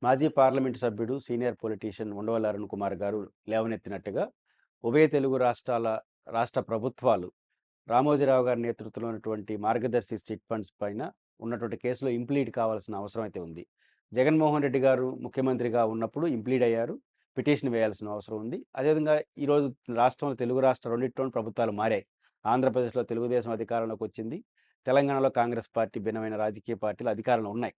మాజీ పార్లమెంటు సభ్యుడు, senior politician Undavalli Arun Kumar గారు లేవనెత్తినట్టుగా, ఉభయ తెలుగు రాష్ట్ర ప్రభుత్వాలు రామోజీరావు గారి నేతృత్వంలో ఉన్నటువంటి మార్గదర్శి చిట్ ఫండ్స్ పైన ఉన్నటువంటి కేసులో ఇంప్లీడ్ కావాల్సిన అవసరం అయితే ఉంది. జగన్మోహన్ రెడ్డి గారు ముఖ్యమంత్రిగా ఉన్నప్పుడు ఇంప్లీడ్ అయ్యారు. పిటిషన్ వేయాల్సిన అవసరం ఉంది. అదేవిధంగా ఈరోజు రాష్ట్రంలో తెలుగు రాష్ట్ర రెండిట్లోనూ ప్రభుత్వాలు మారాయి. ఆంధ్రప్రదేశ్లో తెలుగుదేశం అధికారంలోకి వచ్చింది. తెలంగాణలో కాంగ్రెస్ పార్టీ భిన్నమైన రాజకీయ పార్టీలు అధికారంలో ఉన్నాయి.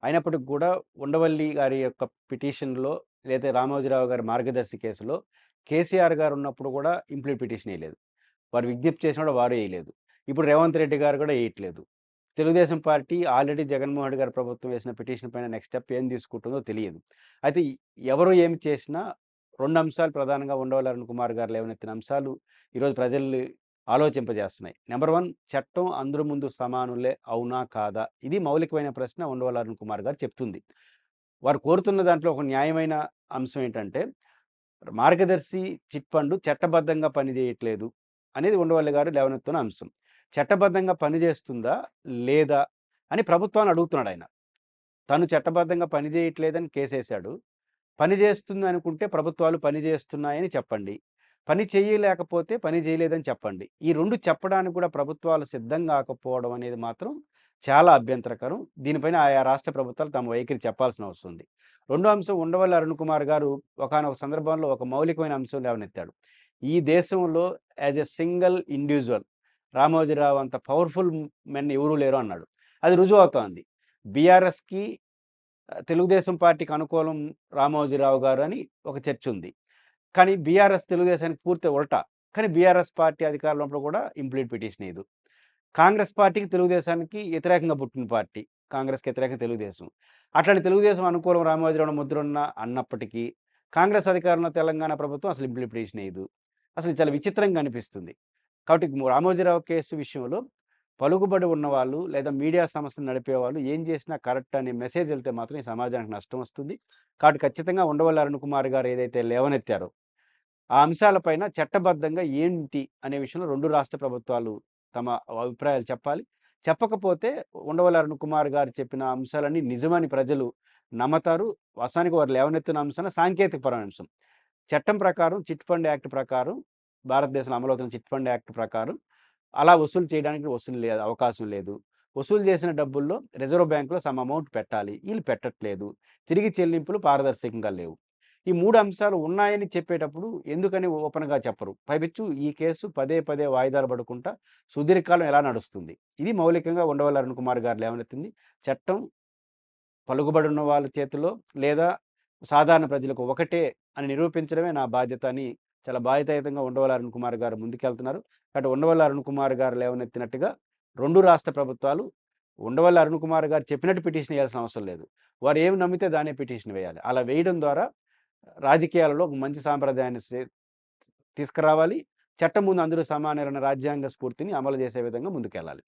అయినప్పటికి కూడా ఉండవల్లి గారి యొక్క పిటిషన్‌లో లేదా రామోజీరావు గారి మార్గదర్శి కేసులో కేసీఆర్ గారు ఉన్నప్పుడు కూడా ఇంప్లీడ్ పిటిషన్ వేయలేదు. వారు విజ్ఞప్తి చేసినా కూడా వారు వేయలేదు. ఇప్పుడు రేవంత్ రెడ్డి గారు కూడా వేయట్లేదు. తెలుగుదేశం పార్టీ ఆల్రెడీ జగన్మోహన్ రెడ్డి గారి ప్రభుత్వం వేసిన పిటిషన్ పైన నెక్స్ట్ స్టెప్ ఏం తీసుకుంటుందో తెలియదు. అయితే ఎవరు ఏమి చేసినా 2 అంశాలు ప్రధానంగా ఉండవల్లి అరుణ్ కుమార్ గారు లేవనెత్తిన అంశాలు ఈరోజు ప్రజల్ని ఆలోచింపజేస్తున్నాయి. నెంబర్ 1, చట్టం అందరి ముందు సమానులే అవునా? కాదా? ఇది మౌలికమైన ప్రశ్న ఉండవల్లి అరుణ్ కుమార్ గారు చెప్తుంది. వారు కోరుతున్న దాంట్లో ఒక న్యాయమైన అంశం ఏంటంటే, మార్గదర్శి చిట్ ఫండ్ చట్టబద్ధంగా పనిచేయట్లేదు అనేది ఉండవల్లి గారు లేవనెత్తున్న అంశం. చట్టబద్ధంగా పనిచేస్తుందా? లేదా? అని ప్రభుత్వాన్ని అడుగుతున్నాడాయన. తను చట్టబద్ధంగా పనిచేయట్లేదని కేసేశాడు. పని చేస్తుంది అనుకుంటే ప్రభుత్వాలు పని చేస్తున్నాయని చెప్పండి. పని చేయలేకపోతే పని చేయలేదని చెప్పండి. ఈ 2 చెప్పడానికి కూడా ప్రభుత్వాలు సిద్ధం కాకపోవడం అనేది మాత్రం చాలా అభ్యంతరకరం. దీనిపైన ఆయా రాష్ట్ర ప్రభుత్వాలు తమ వైఖరి చెప్పాల్సిన అవసరం ఉంది. రెండో అంశం ఉండవల్లి అరుణ్ కుమార్ గారు ఒకానొక సందర్భంలో ఒక మౌలికమైన అంశం లేవనెత్తాడు. ఈ దేశంలో as a single individual Ramoji Rao అంత పవర్‌ఫుల్ మెన్ ఎవరు లేరు అన్నాడు. అది రుజువవుతోంది. బీఆర్ఎస్‌కి తెలుగుదేశం పార్టీకి అనుకూలం రామోజీరావు గారు అని ఒక చర్చ ఉంది. కానీ బీఆర్ఎస్ తెలుగుదేశానికి పూర్తి ఉల్టా. కానీ బీఆర్ఎస్ పార్టీ అధికారంలో ఉన్నప్పుడు కూడా ఇంప్లీడ్ పిటిషన్ ఏయదు. కాంగ్రెస్ పార్టీకి తెలుగుదేశానికి వ్యతిరేకంగా పుట్టిన పార్టీ. కాంగ్రెస్‌కి వ్యతిరేకంగా తెలుగుదేశం. అట్లాంటి తెలుగుదేశం అనుకూలం రామోజీరావు ముద్రున్న అన్నప్పటికీ కాంగ్రెస్ అధికారంలో తెలంగాణ ప్రభుత్వం అసలు ఇంప్లీడ్ పిటిషన్ ఏయదు. అసలు చాలా విచిత్రంగా అనిపిస్తుంది. కాబట్టి రామోజీరావు కేసు విషయంలో పలుకుబడి ఉన్నవాళ్ళు లేదా మీడియా సంస్థలు నడిపేవాళ్ళు ఏం చేసినా కరెక్ట్ అనే మెసేజ్ వెళ్తే మాత్రం ఈ సమాజానికి నష్టం వస్తుంది. కాబట్టి ఖచ్చితంగా ఉండవల్లి అరుణ్ కుమార్ గారు ఏదైతే లేవనెత్తారో ఆ అంశాలపైన చట్టబద్ధంగా ఏంటి అనే విషయంలో 2 రాష్ట్ర ప్రభుత్వాలు తమ అభిప్రాయాలు చెప్పాలి. చెప్పకపోతే ఉండవల్లి అరుణ్ కుమార్ గారు చెప్పిన అంశాలన్నీ నిజమని ప్రజలు నమ్మతారు. వాస్తవానికి వారు లేవనెత్తిన అంశాలు సాంకేతికపరమైన అంశం. చట్టం ప్రకారం చిట్ ఫండ్ యాక్ట్ ప్రకారం భారతదేశంలో అమలవుతున్న చిట్ ఫండ్ యాక్ట్ ప్రకారం అలా వసూలు చేయడానికి అవకాశం లేదు. వసూలు చేసిన డబ్బుల్లో రిజర్వ్ బ్యాంక్‌లో సమ్ అమౌంట్ పెట్టాలి. ఈళ్ళు పెట్టట్లేదు. తిరిగి చెల్లింపులు పారదర్శకంగా లేవు. ఈ 3 అంశాలు ఉన్నాయని చెప్పేటప్పుడు ఎందుకని ఓపెన్‌గా చెప్పరు? పైపెచ్చు ఈ కేసు పదే పదే వాయిదాలు పడుకుంటా సుదీర్ఘకాలం ఎలా నడుస్తుంది? ఇది మౌలికంగా ఉండవల్లి అరుణ్ కుమార్ గారు లేవనెత్తింది. చట్టం పలుకుబడి ఉన్న వాళ్ళ చేతిలో లేదా సాధారణ ప్రజలకు ఒకటే అని నిరూపించడమే నా బాధ్యత అని చాలా బాధ్యతాయుతంగా ఉండవల్లి అరుణ్ కుమార్ గారు ముందుకెళ్తున్నారు. కాబట్టి ఉండవల్లి అరుణ్ కుమార్ గారు లేవనెత్తినట్టుగా 2 రాష్ట్ర ప్రభుత్వాలు ఉండవల్లి అరుణ్ కుమార్ గారు చెప్పినట్టు పిటిషన్ వేయాల్సిన అవసరం లేదు. వారు ఏమి నమ్మితే దాన్నే పిటిషన్ వేయాలి. అలా వేయడం ద్వారా రాజకీయాలలో ఒక మంచి సాంప్రదాయాన్ని తీసుకురావాలి. చట్టం ముందు అందరూ సమానరన్న రాజ్యాంగ స్ఫూర్తిని అమలు చేసే విధంగా ముందుకెళ్ళాలి.